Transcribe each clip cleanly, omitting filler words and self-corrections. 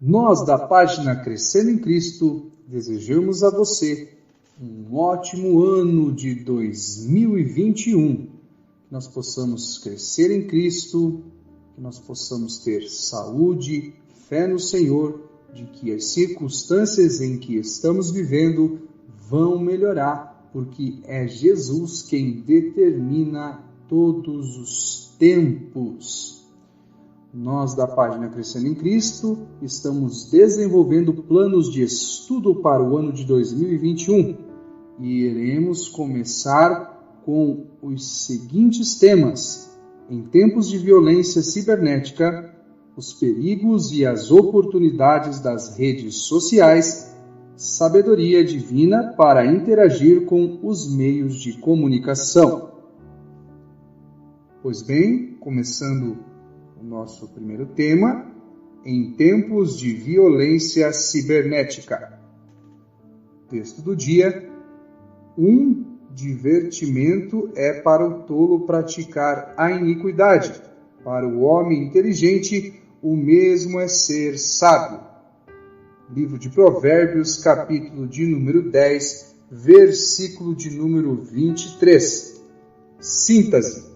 Nós, da página Crescendo em Cristo, desejamos a você um ótimo ano de 2021. Que nós possamos crescer em Cristo, que nós possamos ter saúde, fé no Senhor, de que as circunstâncias em que estamos vivendo vão melhorar, porque é Jesus quem determina todos os tempos. Nós, da página Crescendo em Cristo, estamos desenvolvendo planos de estudo para o ano de 2021 e iremos começar com os seguintes temas: em tempos de violência cibernética, os perigos e as oportunidades das redes sociais, sabedoria divina para interagir com os meios de comunicação. Pois bem, começando o nosso primeiro tema, em tempos de violência cibernética. Texto do dia: um divertimento é para o tolo praticar a iniquidade, para o homem inteligente o mesmo é ser sábio. Livro de Provérbios, capítulo de número 10, versículo de número 23. Síntese.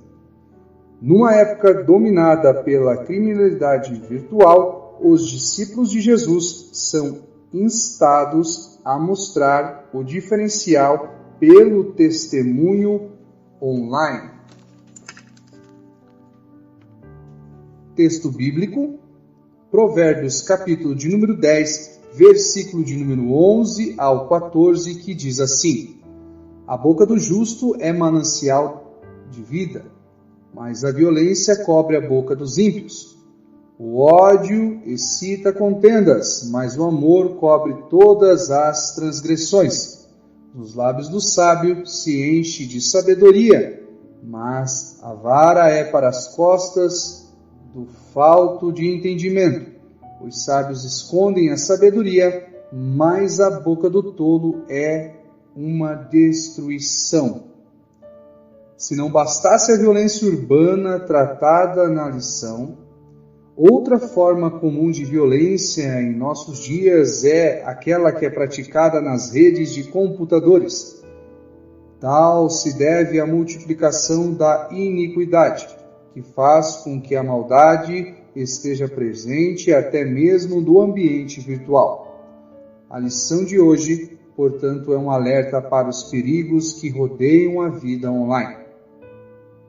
Numa época dominada pela criminalidade virtual, os discípulos de Jesus são instados a mostrar o diferencial pelo testemunho online. Texto bíblico, Provérbios, capítulo de número 10, versículo de número 11 ao 14, que diz assim: A boca do justo é manancial de vida, mas a violência cobre a boca dos ímpios. O ódio excita contendas, mas o amor cobre todas as transgressões. Nos lábios do sábio se enche de sabedoria, mas a vara é para as costas do falto de entendimento. Os sábios escondem a sabedoria, mas a boca do tolo é uma destruição. Se não bastasse a violência urbana tratada na lição, outra forma comum de violência em nossos dias é aquela que é praticada nas redes de computadores. Tal se deve à multiplicação da iniquidade, que faz com que a maldade esteja presente até mesmo no ambiente virtual. A lição de hoje, portanto, é um alerta para os perigos que rodeiam a vida online.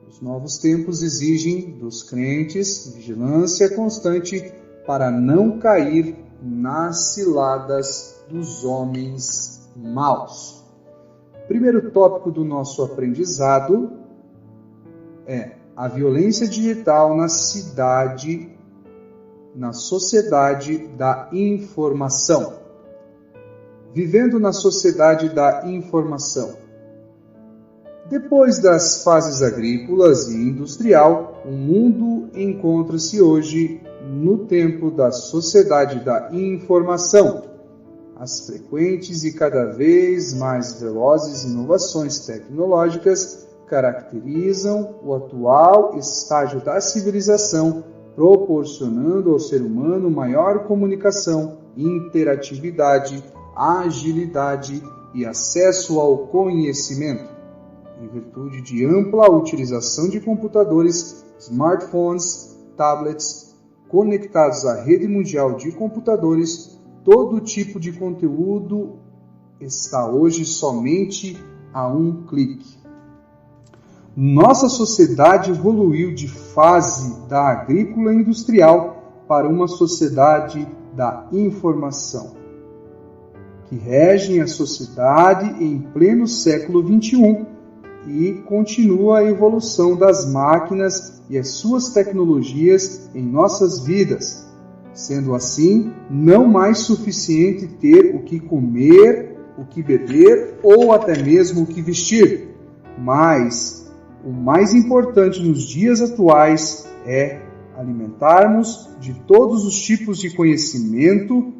Os novos tempos exigem dos crentes vigilância constante para não cair nas ciladas dos homens maus. Primeiro tópico do nosso aprendizado é a violência digital na sociedade da informação. Vivendo na sociedade da informação. Depois das fases agrícolas e industrial, o mundo encontra-se hoje no tempo da sociedade da informação. As frequentes e cada vez mais velozes inovações tecnológicas caracterizam o atual estágio da civilização, proporcionando ao ser humano maior comunicação, interatividade, agilidade e acesso ao conhecimento. Em virtude de ampla utilização de computadores, smartphones, tablets, conectados à rede mundial de computadores, todo tipo de conteúdo está hoje somente a um clique. Nossa sociedade evoluiu de fase da agrícola industrial para uma sociedade da informação, que regem a sociedade em pleno século XXI, e continua a evolução das máquinas e as suas tecnologias em nossas vidas. Sendo assim, não mais suficiente ter o que comer, o que beber ou até mesmo o que vestir. Mas o mais importante nos dias atuais é alimentarmos de todos os tipos de conhecimento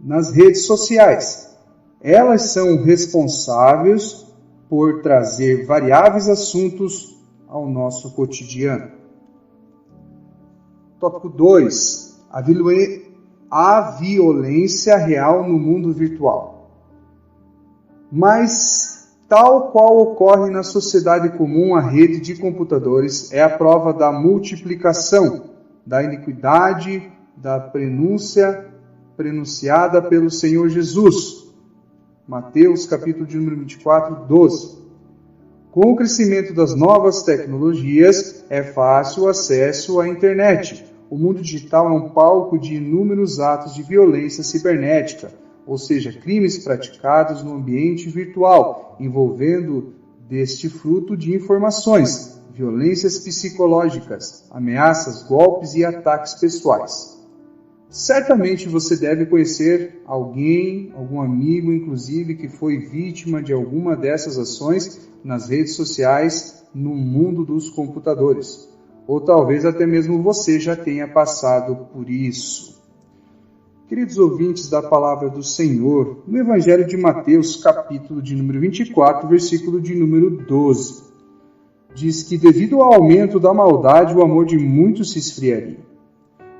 nas redes sociais. Elas são responsáveis por trazer variáveis assuntos ao nosso cotidiano. Tópico 2. há violência real no mundo virtual. Mas, tal qual ocorre na sociedade comum, a rede de computadores é a prova da multiplicação, da iniquidade, da prenunciada pelo Senhor Jesus. Mateus, capítulo de número 24, 12. Com o crescimento das novas tecnologias, é fácil o acesso à internet. O mundo digital é um palco de inúmeros atos de violência cibernética, ou seja, crimes praticados no ambiente virtual, envolvendo deste fruto de informações, violências psicológicas, ameaças, golpes e ataques pessoais. Certamente você deve conhecer alguém, algum amigo, inclusive, que foi vítima de alguma dessas ações nas redes sociais, no mundo dos computadores. Ou talvez até mesmo você já tenha passado por isso. Queridos ouvintes da Palavra do Senhor, no Evangelho de Mateus, capítulo de número 24, versículo de número 12, diz que devido ao aumento da maldade, o amor de muitos se esfriaria.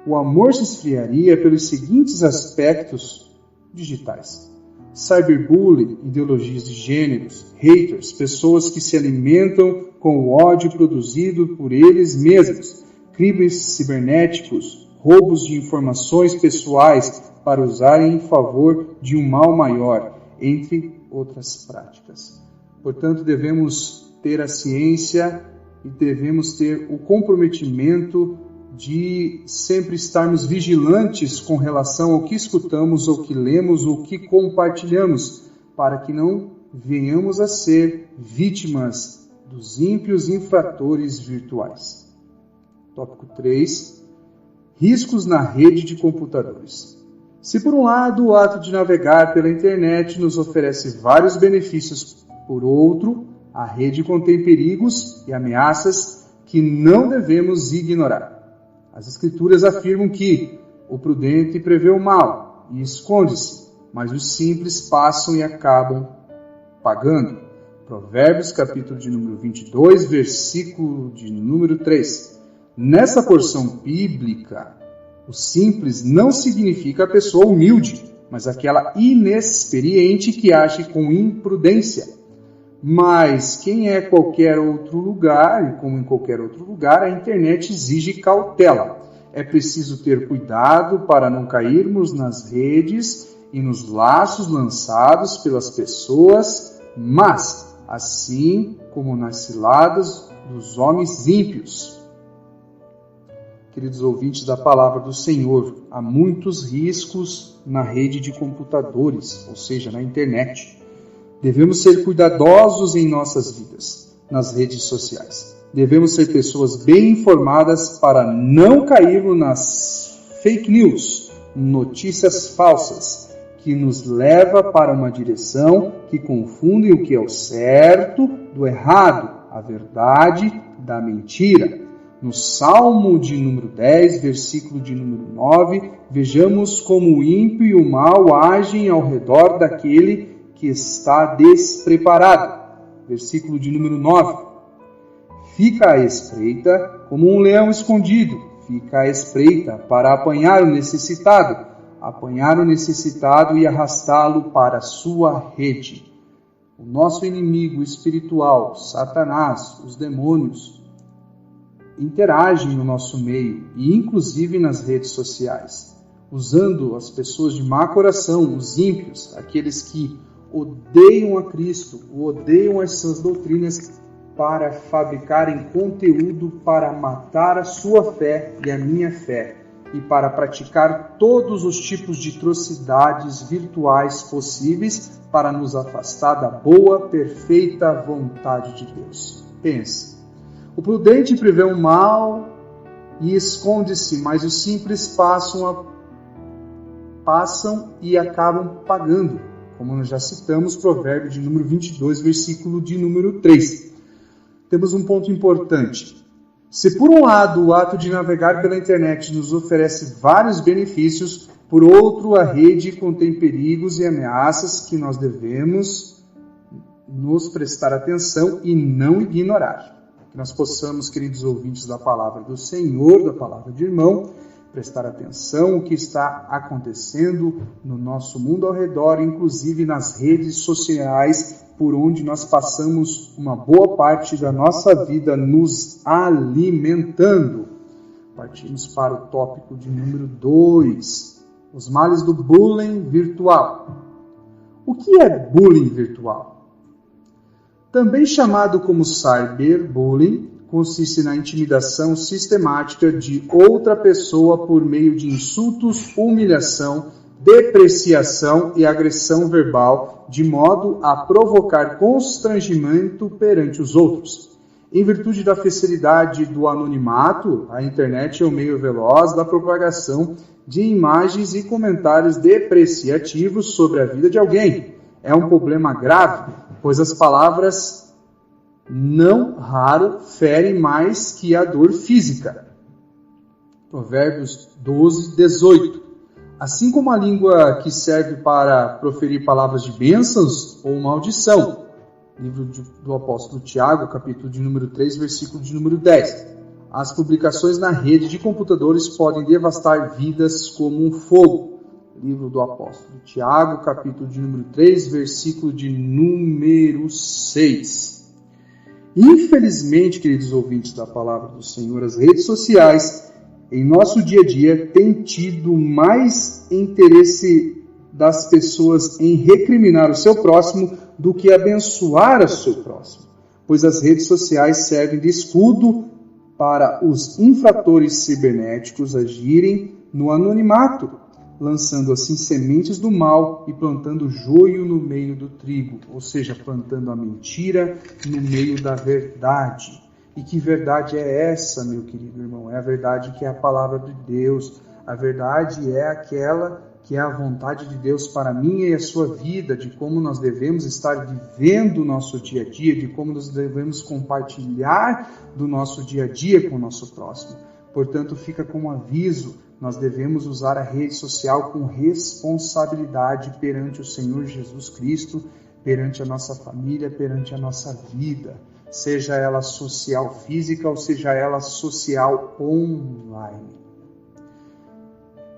O amor se esfriaria pelos seguintes aspectos digitais: cyberbullying, ideologias de gêneros, haters, pessoas que se alimentam com o ódio produzido por eles mesmos, crimes cibernéticos, roubos de informações pessoais para usarem em favor de um mal maior, entre outras práticas. Portanto, devemos ter a ciência e devemos ter o comprometimento de sempre estarmos vigilantes com relação ao que escutamos, ou que lemos, ou que compartilhamos, para que não venhamos a ser vítimas dos ímpios infratores virtuais. Tópico 3. Riscos na rede de computadores. Se por um lado o ato de navegar pela internet nos oferece vários benefícios, por outro, a rede contém perigos e ameaças que não devemos ignorar. As Escrituras afirmam que o prudente prevê o mal e esconde-se, mas os simples passam e acabam pagando. Provérbios, capítulo de número 22, versículo de número 3. Nessa porção bíblica, o simples não significa a pessoa humilde, mas aquela inexperiente que age com imprudência. Mas quem é qualquer outro lugar, e como em qualquer outro lugar, a internet exige cautela. É preciso ter cuidado para não cairmos nas redes e nos laços lançados pelas pessoas, mas assim como nas ciladas dos homens ímpios. Queridos ouvintes da Palavra do Senhor, há muitos riscos na rede de computadores, ou seja, na internet. Devemos ser cuidadosos em nossas vidas, nas redes sociais. Devemos ser pessoas bem informadas para não cairmos nas fake news, notícias falsas, que nos leva para uma direção que confunde o que é o certo do errado, a verdade da mentira. No Salmo de número 10, versículo de número 9, vejamos como o ímpio e o mal agem ao redor daquele que está despreparado. Versículo de número 9. Fica à espreita como um leão escondido. Fica à espreita para apanhar o necessitado e arrastá-lo para a sua rede. O nosso inimigo espiritual, Satanás, os demônios, interagem no nosso meio e inclusive nas redes sociais, usando as pessoas de má coração, os ímpios, aqueles que odeiam a Cristo, odeiam as suas doutrinas, para fabricarem conteúdo para matar a sua fé e a minha fé, e para praticar todos os tipos de atrocidades virtuais possíveis para nos afastar da boa, perfeita vontade de Deus. Pense, o prudente prevê o mal e esconde-se, mas os simples passam e acabam pagando. Como nós já citamos, provérbio de número 22, versículo de número 3. Temos um ponto importante. Se por um lado o ato de navegar pela internet nos oferece vários benefícios, por outro a rede contém perigos e ameaças que nós devemos nos prestar atenção e não ignorar. Que nós possamos, queridos ouvintes da Palavra do Senhor, da Palavra de Irmão, prestar atenção o que está acontecendo no nosso mundo ao redor, inclusive nas redes sociais, por onde nós passamos uma boa parte da nossa vida nos alimentando. Partimos para o tópico de número 2, os males do bullying virtual. O que é bullying virtual? Também chamado como cyberbullying, consiste na intimidação sistemática de outra pessoa por meio de insultos, humilhação, depreciação e agressão verbal, de modo a provocar constrangimento perante os outros. Em virtude da facilidade do anonimato, a internet é o meio veloz da propagação de imagens e comentários depreciativos sobre a vida de alguém. É um problema grave, pois as palavras não raro ferem mais que a dor física. Provérbios 12, 18. Assim como a língua que serve para proferir palavras de bênçãos ou maldição. Livro do apóstolo Tiago, capítulo de número 3, versículo de número 10. As publicações na rede de computadores podem devastar vidas como um fogo. Livro do apóstolo Tiago, capítulo de número 3, versículo de número 6. Infelizmente, queridos ouvintes da Palavra do Senhor, as redes sociais, em nosso dia a dia, têm tido mais interesse das pessoas em recriminar o seu próximo do que abençoar o seu próximo, pois as redes sociais servem de escudo para os infratores cibernéticos agirem no anonimato, lançando assim sementes do mal e plantando joio no meio do trigo, ou seja, plantando a mentira no meio da verdade. E que verdade é essa, meu querido irmão? É a verdade que é a palavra de Deus. A verdade é aquela que é a vontade de Deus para a minha e a sua vida, de como nós devemos estar vivendo o nosso dia a dia, de como nós devemos compartilhar do nosso dia a dia com o nosso próximo. Portanto, fica como aviso, nós devemos usar a rede social com responsabilidade perante o Senhor Jesus Cristo, perante a nossa família, perante a nossa vida, seja ela social física ou seja ela social online.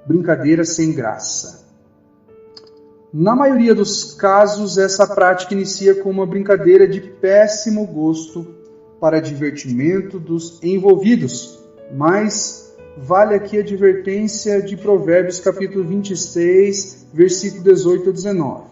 Brincadeira sem graça. Na maioria dos casos, essa prática inicia com uma brincadeira de péssimo gosto para divertimento dos envolvidos, mas vale aqui a advertência de Provérbios capítulo 26, versículo 18 a 19.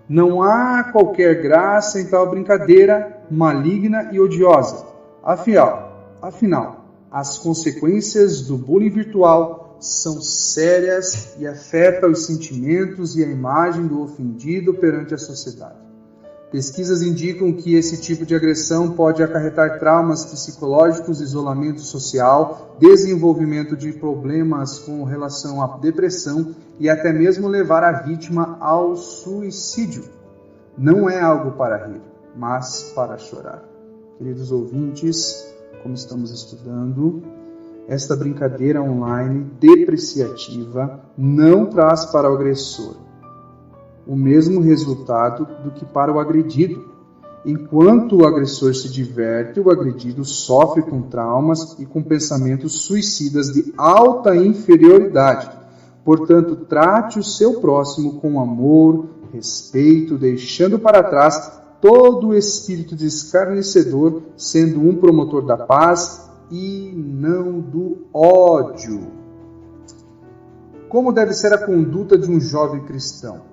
Não há qualquer graça em tal brincadeira maligna e odiosa. Afinal, as consequências do bullying virtual são sérias e afetam os sentimentos e a imagem do ofendido perante a sociedade. Pesquisas indicam que esse tipo de agressão pode acarretar traumas psicológicos, isolamento social, desenvolvimento de problemas com relação à depressão e até mesmo levar a vítima ao suicídio. Não é algo para rir, mas para chorar. Queridos ouvintes, como estamos estudando, esta brincadeira online depreciativa não traz para o agressor o mesmo resultado do que para o agredido. Enquanto o agressor se diverte, o agredido sofre com traumas e com pensamentos suicidas de alta inferioridade. Portanto, trate o seu próximo com amor, respeito, deixando para trás todo o espírito de escarnecedor, sendo um promotor da paz e não do ódio. Como deve ser a conduta de um jovem cristão?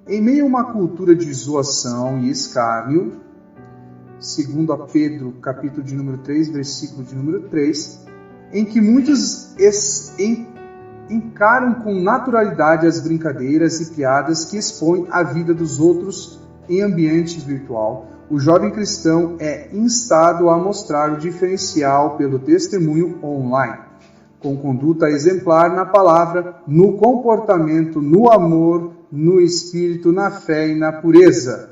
Em meio a uma cultura de zoação e escárnio, segundo a Pedro, capítulo de número 3, versículo de número 3, em que muitos encaram com naturalidade as brincadeiras e piadas que expõem a vida dos outros em ambiente virtual, o jovem cristão é instado a mostrar o diferencial pelo testemunho online, com conduta exemplar na palavra, no comportamento, no amor, no espírito, na fé e na pureza.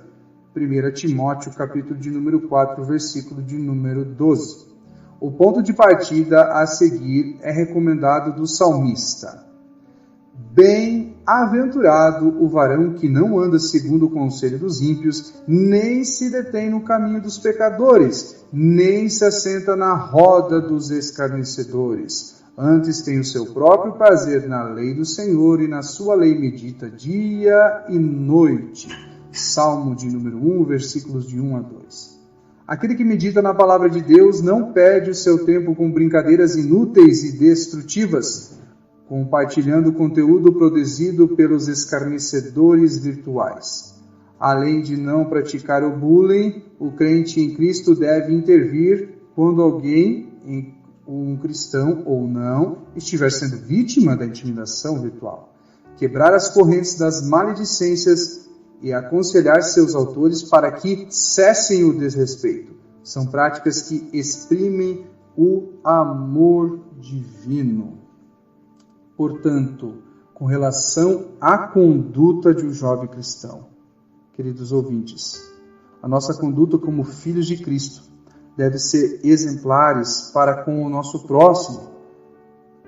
1 Timóteo, capítulo de número 4, versículo de número 12. O ponto de partida a seguir é recomendado do salmista. Bem-aventurado o varão que não anda segundo o conselho dos ímpios, nem se detém no caminho dos pecadores, nem se assenta na roda dos escarnecedores. Antes tem o seu próprio prazer na lei do Senhor, e na sua lei medita dia e noite. Salmo de número 1, versículos de 1 a 2. Aquele que medita na palavra de Deus não perde o seu tempo com brincadeiras inúteis e destrutivas, compartilhando o conteúdo produzido pelos escarnecedores virtuais. Além de não praticar o bullying, o crente em Cristo deve intervir quando alguém, um cristão ou não, estiver sendo vítima da intimidação virtual. Quebrar as correntes das maledicências e aconselhar seus autores para que cessem o desrespeito. São práticas que exprimem o amor divino. Portanto, com relação à conduta de um jovem cristão, queridos ouvintes, a nossa conduta como filhos de Cristo deve ser exemplares para com o nosso próximo.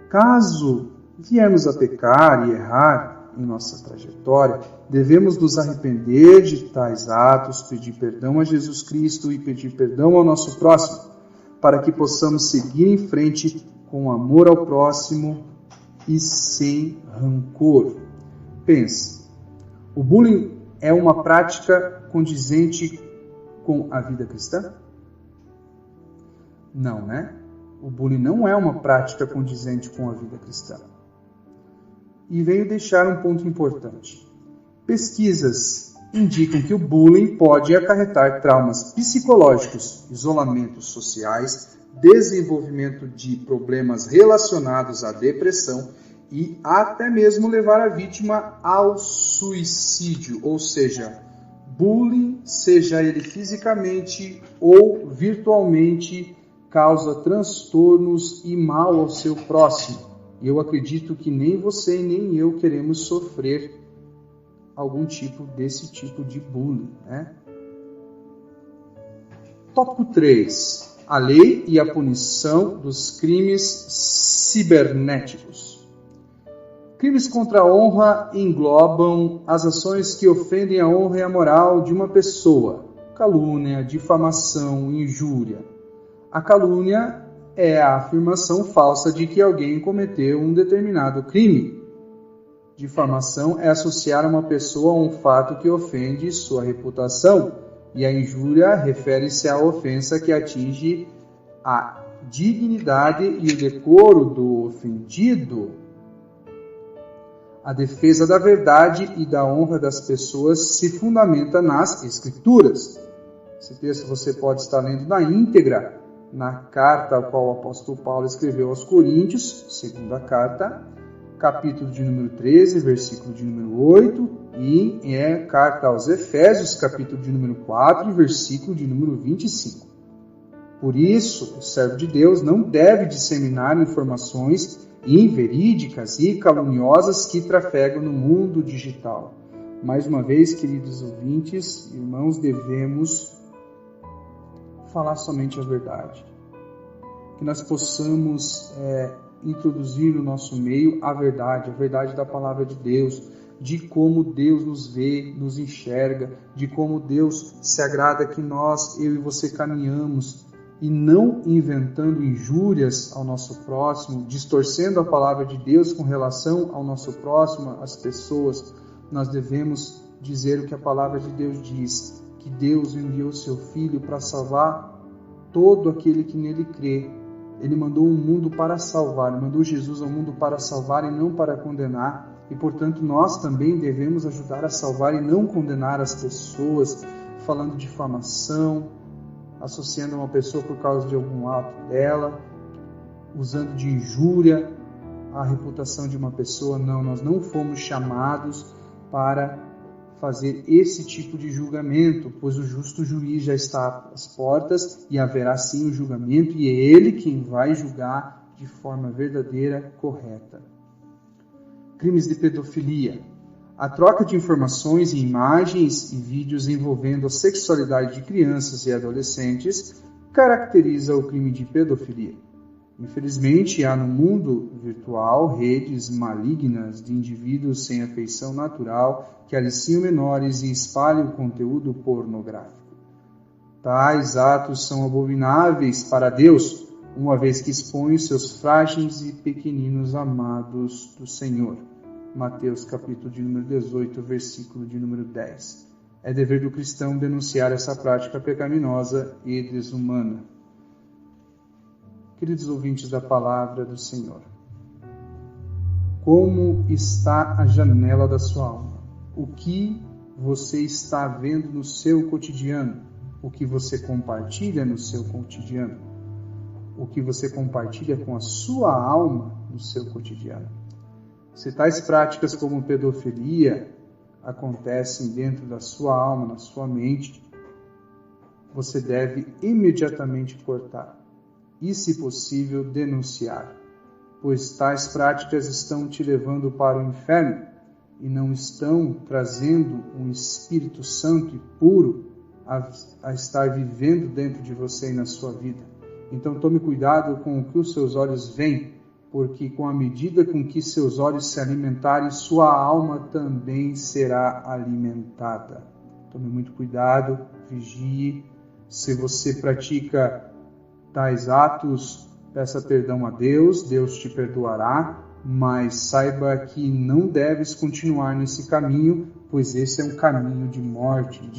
Caso viermos a pecar e errar em nossa trajetória, devemos nos arrepender de tais atos, pedir perdão a Jesus Cristo e pedir perdão ao nosso próximo, para que possamos seguir em frente com amor ao próximo e sem rancor. Pense, o bullying é uma prática condizente com a vida cristã? Não, né? O bullying não é uma prática condizente com a vida cristã. E venho deixar um ponto importante. Pesquisas indicam que o bullying pode acarretar traumas psicológicos, isolamentos sociais, desenvolvimento de problemas relacionados à depressão e até mesmo levar a vítima ao suicídio, ou seja, bullying, seja ele fisicamente ou virtualmente, causa transtornos e mal ao seu próximo. E eu acredito que nem você e nem eu queremos sofrer algum tipo desse tipo de bullying, né? Tópico 3. A lei e a punição dos crimes cibernéticos. Crimes contra a honra englobam as ações que ofendem a honra e a moral de uma pessoa. Calúnia, difamação, injúria. A calúnia é a afirmação falsa de que alguém cometeu um determinado crime. Difamação é associar uma pessoa a um fato que ofende sua reputação, e a injúria refere-se à ofensa que atinge a dignidade e o decoro do ofendido. A defesa da verdade e da honra das pessoas se fundamenta nas Escrituras. Esse texto você pode estar lendo na íntegra na carta a qual o apóstolo Paulo escreveu aos Coríntios, segunda carta, capítulo de número 13, versículo de número 8, e carta aos Efésios, capítulo de número 4, versículo de número 25. Por isso, o servo de Deus não deve disseminar informações inverídicas e caluniosas que trafegam no mundo digital. Mais uma vez, queridos ouvintes, irmãos, devemos falar somente a verdade. Que nós possamos introduzir no nosso meio a verdade da palavra de Deus, de como Deus nos vê, nos enxerga, de como Deus se agrada que nós, eu e você, caminhamos, e não inventando injúrias ao nosso próximo, distorcendo a palavra de Deus com relação ao nosso próximo, às pessoas. Nós devemos dizer o que a palavra de Deus diz, que Deus enviou seu Filho para salvar todo aquele que nele crê. Ele mandou o mundo para salvar, mandou Jesus ao mundo para salvar e não para condenar. E, portanto, nós também devemos ajudar a salvar e não condenar as pessoas, falando de difamação, associando uma pessoa por causa de algum ato dela, usando de injúria a reputação de uma pessoa. Não, nós não fomos chamados para fazer esse tipo de julgamento, pois o justo juiz já está às portas e haverá sim o julgamento, e é ele quem vai julgar de forma verdadeira, correta. Crimes de pedofilia. A troca de informações e imagens e vídeos envolvendo a sexualidade de crianças e adolescentes caracteriza o crime de pedofilia. Infelizmente, há no mundo virtual redes malignas de indivíduos sem afeição natural que aliciam menores e espalham conteúdo pornográfico. Tais atos são abomináveis para Deus, uma vez que expõe os seus frágeis e pequeninos amados do Senhor. Mateus capítulo de número 18, versículo de número 10. É dever do cristão denunciar essa prática pecaminosa e desumana. Queridos ouvintes da palavra do Senhor, como está a janela da sua alma? O que você está vendo no seu cotidiano? O que você compartilha no seu cotidiano? O que você compartilha com a sua alma no seu cotidiano? Se tais práticas como pedofilia acontecem dentro da sua alma, na sua mente, você deve imediatamente cortar e, se possível, denunciar, pois tais práticas estão te levando para o inferno e não estão trazendo um Espírito Santo e puro a estar vivendo dentro de você e na sua vida. Então tome cuidado com o que os seus olhos veem, porque com a medida com que seus olhos se alimentarem, sua alma também será alimentada. Tome muito cuidado, vigie. Se você pratica tais atos, peça perdão a Deus, Deus te perdoará, mas saiba que não deves continuar nesse caminho, pois esse é um caminho de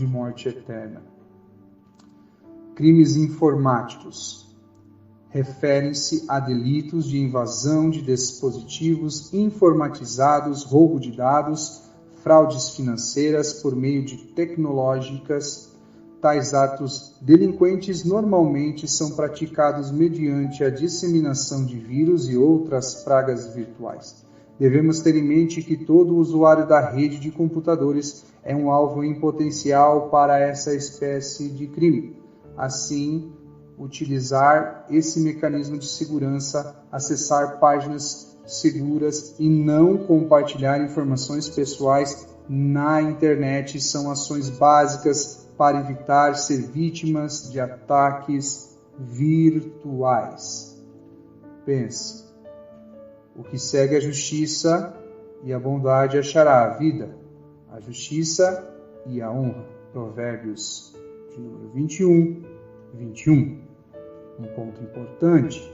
morte eterna. Crimes informáticos referem-se a delitos de invasão de dispositivos informatizados, roubo de dados, fraudes financeiras por meio de tecnológicas. Tais atos delinquentes normalmente são praticados mediante a disseminação de vírus e outras pragas virtuais. Devemos ter em mente que todo usuário da rede de computadores é um alvo em potencial para essa espécie de crime. Assim, utilizar esse mecanismo de segurança, acessar páginas seguras e não compartilhar informações pessoais na internet são ações básicas para evitar ser vítimas de ataques virtuais. Pense, o que segue a justiça e a bondade achará a vida, a justiça e a honra. Provérbios de número 21. Um ponto importante.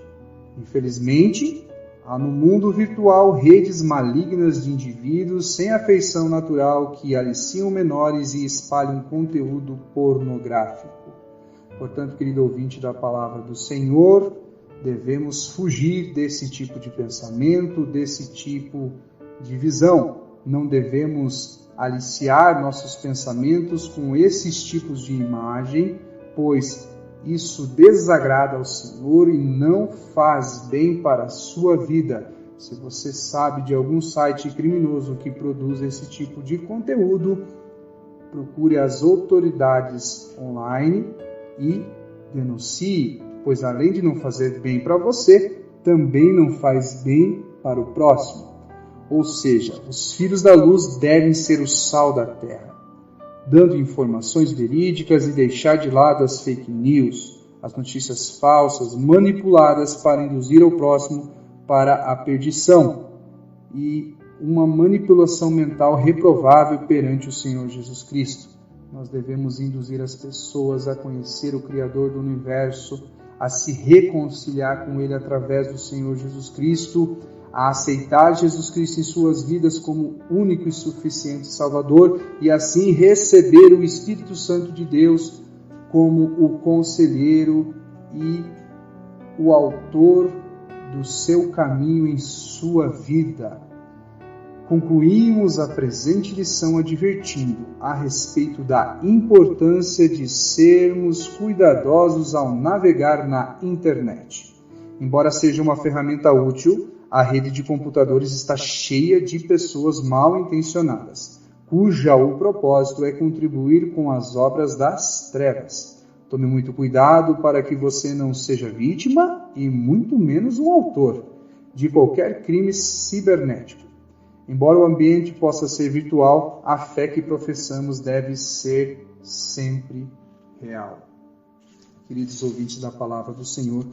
Infelizmente, há no mundo virtual redes malignas de indivíduos sem afeição natural que aliciam menores e espalham conteúdo pornográfico. Portanto, querido ouvinte da palavra do Senhor, devemos fugir desse tipo de pensamento, desse tipo de visão. Não devemos aliciar nossos pensamentos com esses tipos de imagem, pois isso desagrada ao Senhor e não faz bem para a sua vida. Se você sabe de algum site criminoso que produz esse tipo de conteúdo, procure as autoridades online e denuncie, pois além de não fazer bem para você, também não faz bem para o próximo. Ou seja, os filhos da luz devem ser o sal da terra, dando informações verídicas e deixar de lado as fake news, as notícias falsas, manipuladas para induzir o próximo para a perdição e uma manipulação mental reprovável perante o Senhor Jesus Cristo. Nós devemos induzir as pessoas a conhecer o Criador do Universo, a se reconciliar com Ele através do Senhor Jesus Cristo, a aceitar Jesus Cristo em suas vidas como único e suficiente Salvador e assim receber o Espírito Santo de Deus como o conselheiro e o autor do seu caminho em sua vida. Concluímos a presente lição advertindo a respeito da importância de sermos cuidadosos ao navegar na internet. Embora seja uma ferramenta útil, a rede de computadores está cheia de pessoas mal intencionadas, cuja o propósito é contribuir com as obras das trevas. Tome muito cuidado para que você não seja vítima e muito menos um autor de qualquer crime cibernético. Embora o ambiente possa ser virtual, a fé que professamos deve ser sempre real. Queridos ouvintes da palavra do Senhor,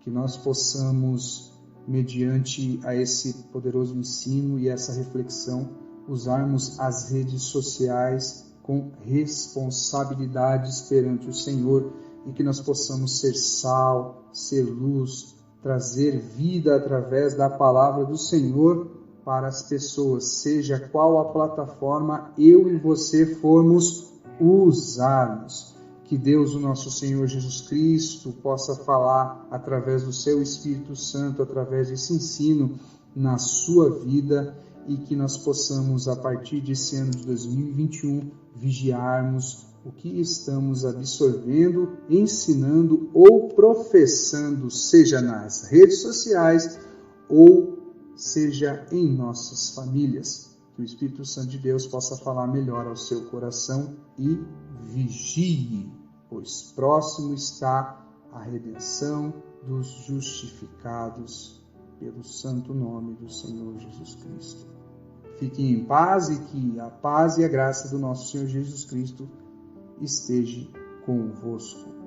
que nós possamos, mediante a esse poderoso ensino e essa reflexão, usarmos as redes sociais com responsabilidades perante o Senhor e que nós possamos ser sal, ser luz, trazer vida através da palavra do Senhor para as pessoas, seja qual a plataforma eu e você formos usarmos. Que Deus, o nosso Senhor Jesus Cristo, possa falar através do seu Espírito Santo, através desse ensino na sua vida, e que nós possamos, a partir desse ano de 2021, vigiarmos o que estamos absorvendo, ensinando ou professando, seja nas redes sociais ou seja em nossas famílias. Que o Espírito Santo de Deus possa falar melhor ao seu coração e vigie, pois próximo está a redenção dos justificados pelo santo nome do Senhor Jesus Cristo. Fiquem em paz e que a paz e a graça do nosso Senhor Jesus Cristo esteja convosco.